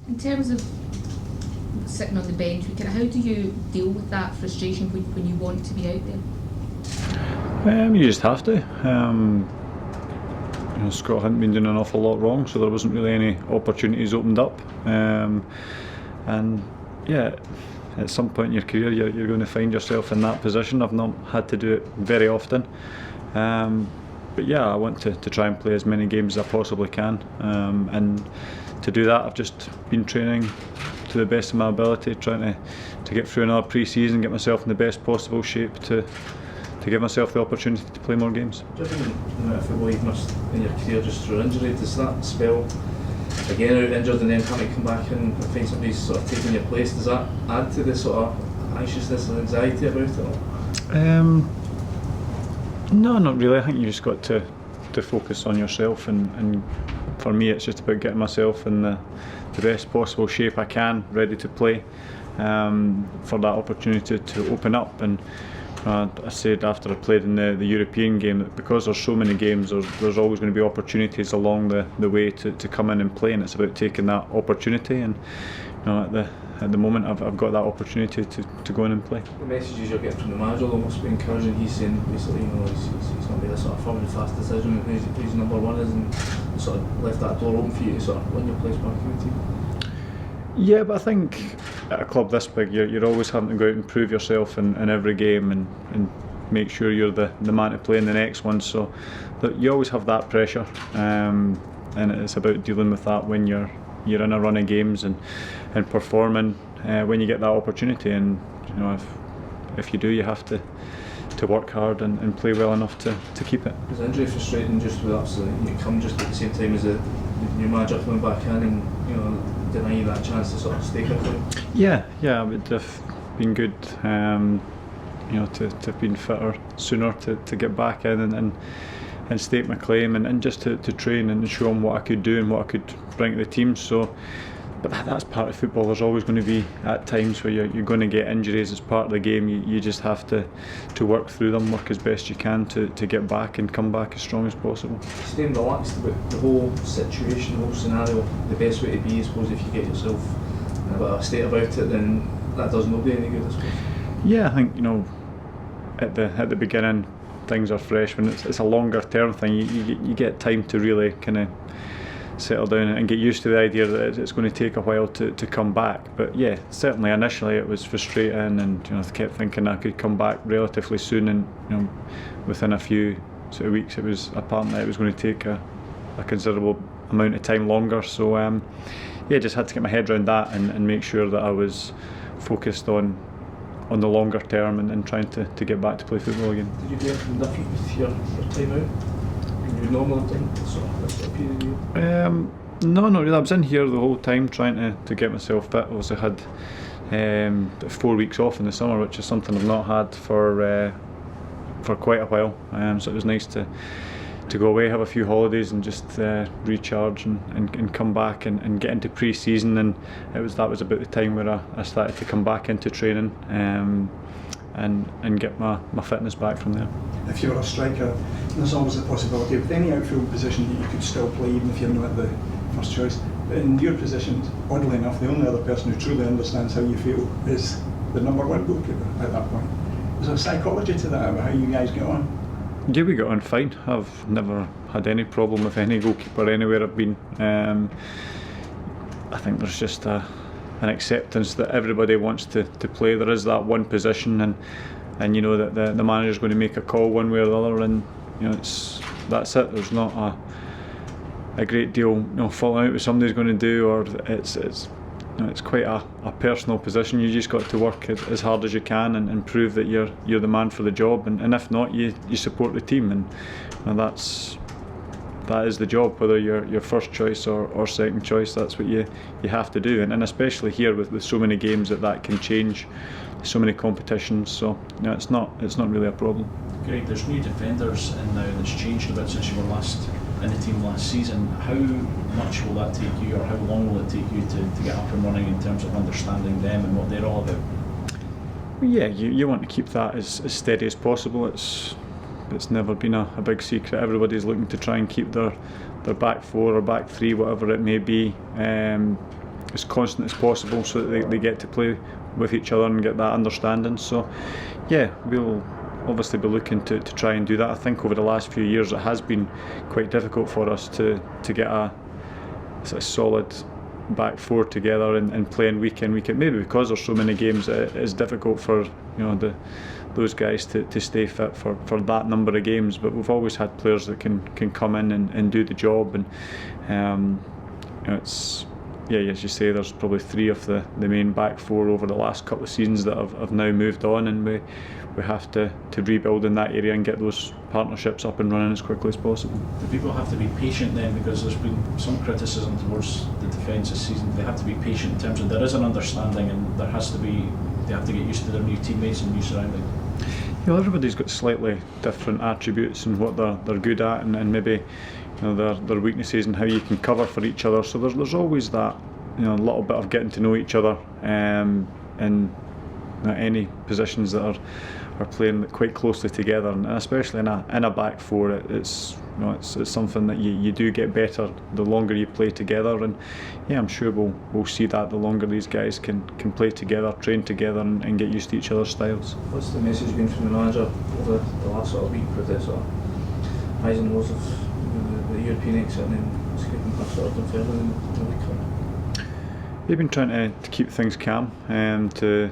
In terms of sitting on the bench, how do you deal with that frustration when you want to be out there? You just have to. Scott hadn't been doing an awful lot wrong, so there wasn't really any opportunities opened up. And yeah, at some point in your career, you're going to find yourself in that position. I've not had to do it very often. But yeah, I want to try and play as many games as I possibly can. And to do that, I've just been training to the best of my ability, trying to get through another pre-season, get myself in the best possible shape to give myself the opportunity to play more games. Do you think the amount of football you've missed in your career just through injury, does that spell again out injured and then having to come back and find somebody sort of taking your place, does that add to the sort of anxiousness and anxiety about it all? No, not really. I think you just got to focus on yourself, and for me it's just about getting myself in the best possible shape I can, ready to play for that opportunity to open up. And I said after I played in the European game that because there's so many games, there's always going to be opportunities along the way to come in and play, and it's about taking that opportunity. And at the moment I've got that opportunity to go in and play. The messages you're getting from the manager though must be encouraging. He's saying basically, he's going to be a sort of firm and fast decision who's number one is, and sort of left that door open for you to sort of win your place back in the team. Yeah, but I think at a club this big, you're always having to go out and prove yourself in every game and make sure you're the man to play in the next one. So you always have that pressure, and it's about dealing with that when you're in a run of games and performing when you get that opportunity. And if you do, you have to work hard and play well enough to keep it. Was injury frustrating just with absolutely you come just at the same time as the new manager coming back in and deny you that chance to sort of stake a claim? Yeah, it would have been good to have been fitter sooner to get back in and stake my claim and just to train and show them what I could do and what I could bring to the team. So, but that's part of football. There's always going to be at times where you're going to get injuries as part of the game. You just have to work through them, work as best you can to get back and come back as strong as possible. Staying relaxed about the whole situation, the whole scenario, the best way to be, I suppose, if you get yourself in a bit of a state about it, then that does nobody any good, I suppose. Yeah, I think at the beginning things are fresh. When it's a longer term thing, you get time to really kind of settle down and get used to the idea that it's going to take a while to come back. But yeah, certainly initially it was frustrating, and I kept thinking I could come back relatively soon, and within a few sort of weeks it was apparent that it was going to take a considerable amount of time longer. So just had to get my head around that and make sure that I was focused on the longer term and trying to get back to play football again. Did you do anything different with your time out? You normally done sort of this period of year? No, not really. I was in here the whole time trying to get myself fit. Obviously I had 4 weeks off in the summer, which is something I've not had for quite a while. So it was nice to go away, have a few holidays and just recharge and come back and get into pre-season. And that was about the time where I started to come back into training and get my fitness back from there. If you were a striker, there's always the possibility of any outfield position that you could still play even if you're not the first choice. But in your position, oddly enough, the only other person who truly understands how you feel is the number one goalkeeper at that point. Is there a psychology to that about how you guys get on? Yeah, we got on fine. I've never had any problem with any goalkeeper anywhere I've been. I think there's just an acceptance that everybody wants to play. There is that one position, and you know that the manager's going to make a call one way or the other, and that's it. There's not a great deal falling out with somebody's going to do, or it's quite a personal position. You just got to work as hard as you can and prove that you're the man for the job, and if not, you support the team, and that is the job, whether you're first choice or second choice. That's what you have to do, and especially here with so many games that can change, so many competitions. So it's not really a problem. Greg, there's new defenders in now, that's changed a bit since you were last in the team last season. How much will that take you, or how long will it take you to get up and running in terms of understanding them and what they're all about? Yeah, you want to keep that as steady as possible. It's never been a big secret. Everybody's looking to try and keep their back four or back three, whatever it may be, as constant as possible, so that they get to play with each other and get that understanding. So yeah, we'll obviously be looking to try and do that. I think over the last few years it has been quite difficult for us to get a sort of solid back four together and playing week in, week out. Maybe because there's so many games, it is difficult for those guys to stay fit for that number of games. But we've always had players that can come in and do the job, and it's, yeah, as you say, there's probably three of the main back four over the last couple of seasons that have now moved on, and we have to rebuild in that area and get those partnerships up and running as quickly as possible. Do people have to be patient then, because there's been some criticism towards the defence this season? They have to be patient in terms of there is an understanding, and they have to get used to their new teammates and new surroundings. Yeah, everybody's got slightly different attributes and what they're good at, and maybe their weaknesses and how you can cover for each other. So there's always that a little bit of getting to know each other, and any positions that are playing quite closely together, and especially in a back four, it's something that you do get better the longer you play together. And yeah, I'm sure we'll see that the longer these guys can play together, train together, and get used to each other's styles. What's the message been from the manager over the last sort of week with this sort of highs and lows of the European exit and then escaping past sort of done further in the League Cup? They've been trying to keep things calm and to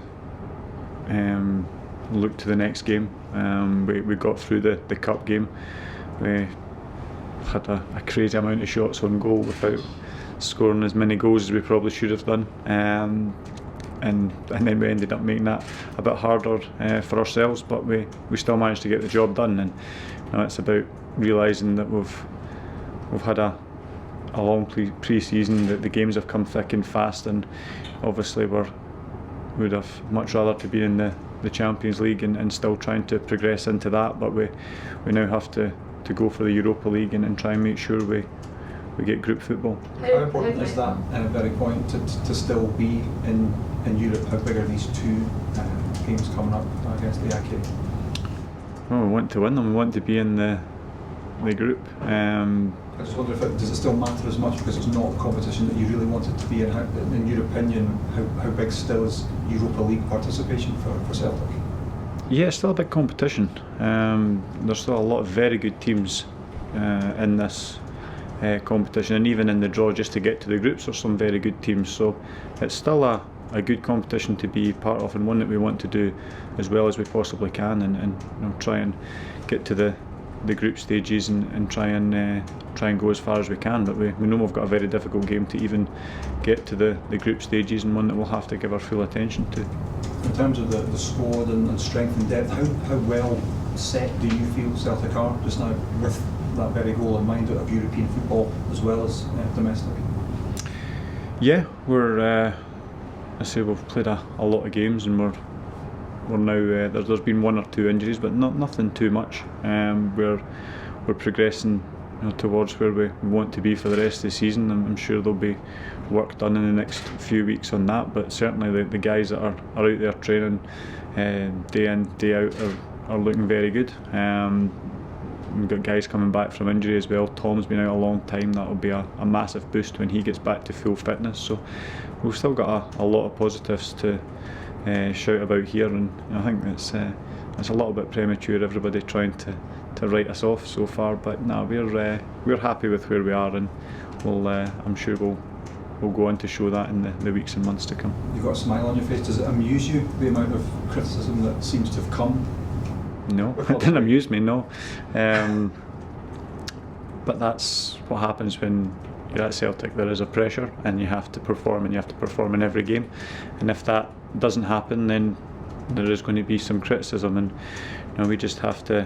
look to the next game. We got through the cup game. We had a crazy amount of shots on goal without scoring as many goals as we probably should have done, and then we ended up making that a bit harder for ourselves, but we still managed to get the job done. And it's about realising that we've had a long pre-season, that the games have come thick and fast, and obviously we'd have much rather to be in the Champions League and still trying to progress into that, but we now have to go for the Europa League and try and make sure we get group football. How important is that very point to still be in Europe? How big are these two games coming up against the Aki? Well, we want to win them. We want to be in the group. I just wonder does it still matter as much because it's not a competition that you really wanted to be in? In your opinion, how big still is Europa League participation for Celtic? Yeah, it's still a big competition. There's still a lot of very good teams in this competition, and even in the draw just to get to the groups there's some very good teams. So it's still a good competition to be part of, and one that we want to do as well as we possibly can, and try and get to the group stages and try and go as far as we can. But we know we've got a very difficult game to even get to the group stages, and one that we'll have to give our full attention to. In terms of the squad and strength and depth, how well set do you feel Celtic are just now, with that very goal in mind of European football as well as domestic? Yeah, we're I say we've played a lot of games, and we're now there's been one or two injuries, but nothing too much. We're progressing towards where we want to be for the rest of the season. I'm sure there'll be work done in the next few weeks on that, but certainly the guys that are out there training day in, day out are looking very good. We've got guys coming back from injury as well. Tom's been out a long time. That'll be a massive boost when he gets back to full fitness. So we've still got a lot of positives to shout about here, and I think it's a little bit premature, everybody trying to write us off so far, but no, we're happy with where we are, and I'm sure we'll go on to show that in the weeks and months to come. You've got a smile on your face. Does it amuse you, the amount of criticism that seems to have come? No, it didn't amuse me, no. But that's what happens when you're at Celtic. There is a pressure, and you have to perform, and you have to perform in every game, and if that doesn't happen, then there is going to be some criticism, and we just have to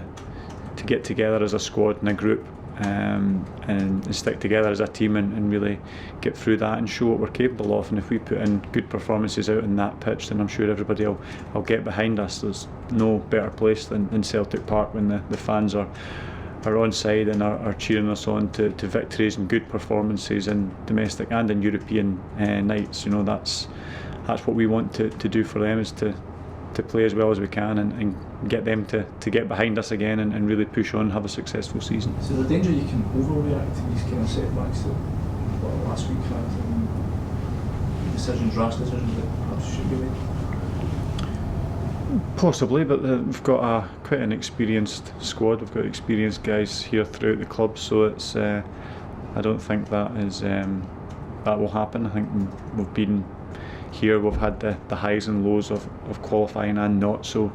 get together as a squad and a group, and stick together as a team, and really get through that and show what we're capable of. And if we put in good performances out in that pitch, then I'm sure everybody will get behind us. There's no better place than Celtic Park when the fans are on side and are cheering us on to victories and good performances in domestic and in European nights. That's what we want to do for them, is to play as well as we can and get them to get behind us again and really push on and have a successful season. So the danger you can overreact to these kind of setbacks that last week had? decisions, rash decisions that perhaps should be made? Possibly, but we've got quite an experienced squad. We've got experienced guys here throughout the club, so it's. I don't think that will happen. I think we've been here. We've had the highs and lows of qualifying and not. So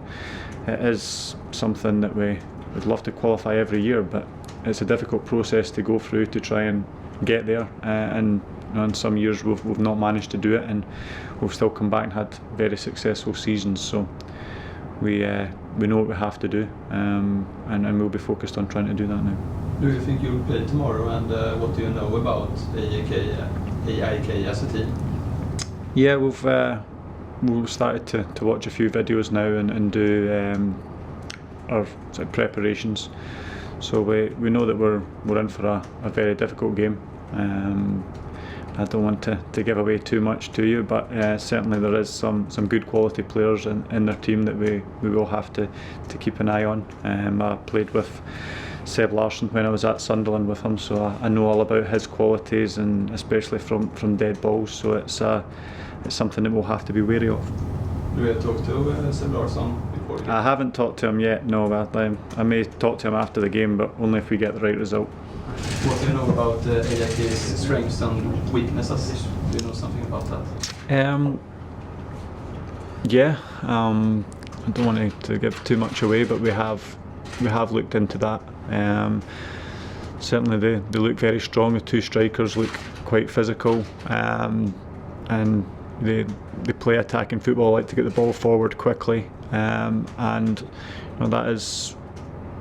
it is something that we would love to qualify every year, but it's a difficult process to go through to try and get there. And in some years we've not managed to do it, and we've still come back and had very successful seasons. So we know what we have to do, and we'll be focused on trying to do that now. Do you think you'll play tomorrow, and what do you know about AIK as a team? Yeah, we've started to watch a few videos now and do our sort of preparations. So we know that we're in for a very difficult game. I don't want to give away too much to you, but certainly there is some good quality players in their team that we will have to keep an eye on. I played with Seb Larsson when I was at Sunderland with him, so I know all about his qualities, and especially from dead balls. So it's something that we'll have to be wary of. Do you have talked to Seb Larsson before? I haven't talked to him yet. No, I may talk to him after the game, but only if we get the right result. What do you know about AIK's strengths and weaknesses? Do you know something about that? Yeah, I don't want to give too much away, but we have looked into that. Certainly they look very strong. The two strikers look quite physical, and they play attacking football, like to get the ball forward quickly, and that is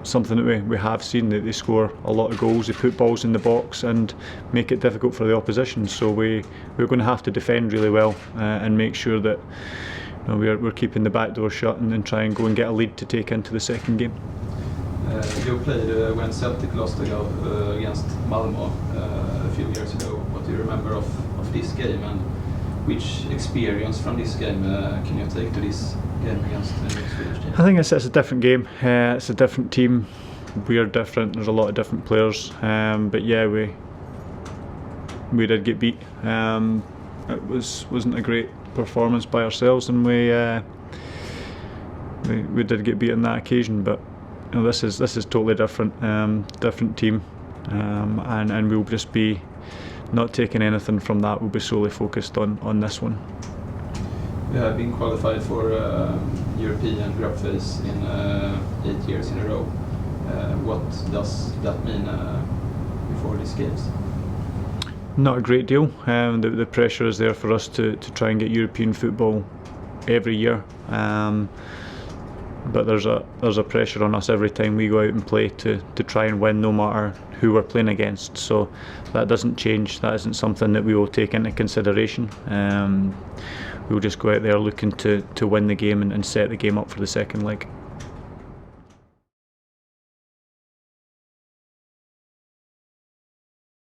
something that we have seen, that they score a lot of goals. They put balls in the box and make it difficult for the opposition. So we're going to have to defend really well and make sure that we're keeping the back door shut and then try and go and get a lead to take into the second game. You played when Celtic lost against Malmö a few years ago. What do you remember of this game, and which experience from this game can you take to this game against the Swedish team? I think it's a different game. It's a different team. We are different. There's a lot of different players. But yeah, we did get beat. It wasn't a great performance by ourselves, and we did get beat on that occasion. But this is totally different. Different team, and we'll just be not taking anything from that. We'll be solely focused on this one. We have been qualified for European group phase in 8 years in a row. What does that mean before these games? Not a great deal. The pressure is there for us to try and get European football every year. But there's a pressure on us every time we go out and play to try and win, no matter who we're playing against. So that doesn't change. That isn't something that we will take into consideration. We'll just go out there looking to win the game and set the game up for the second leg.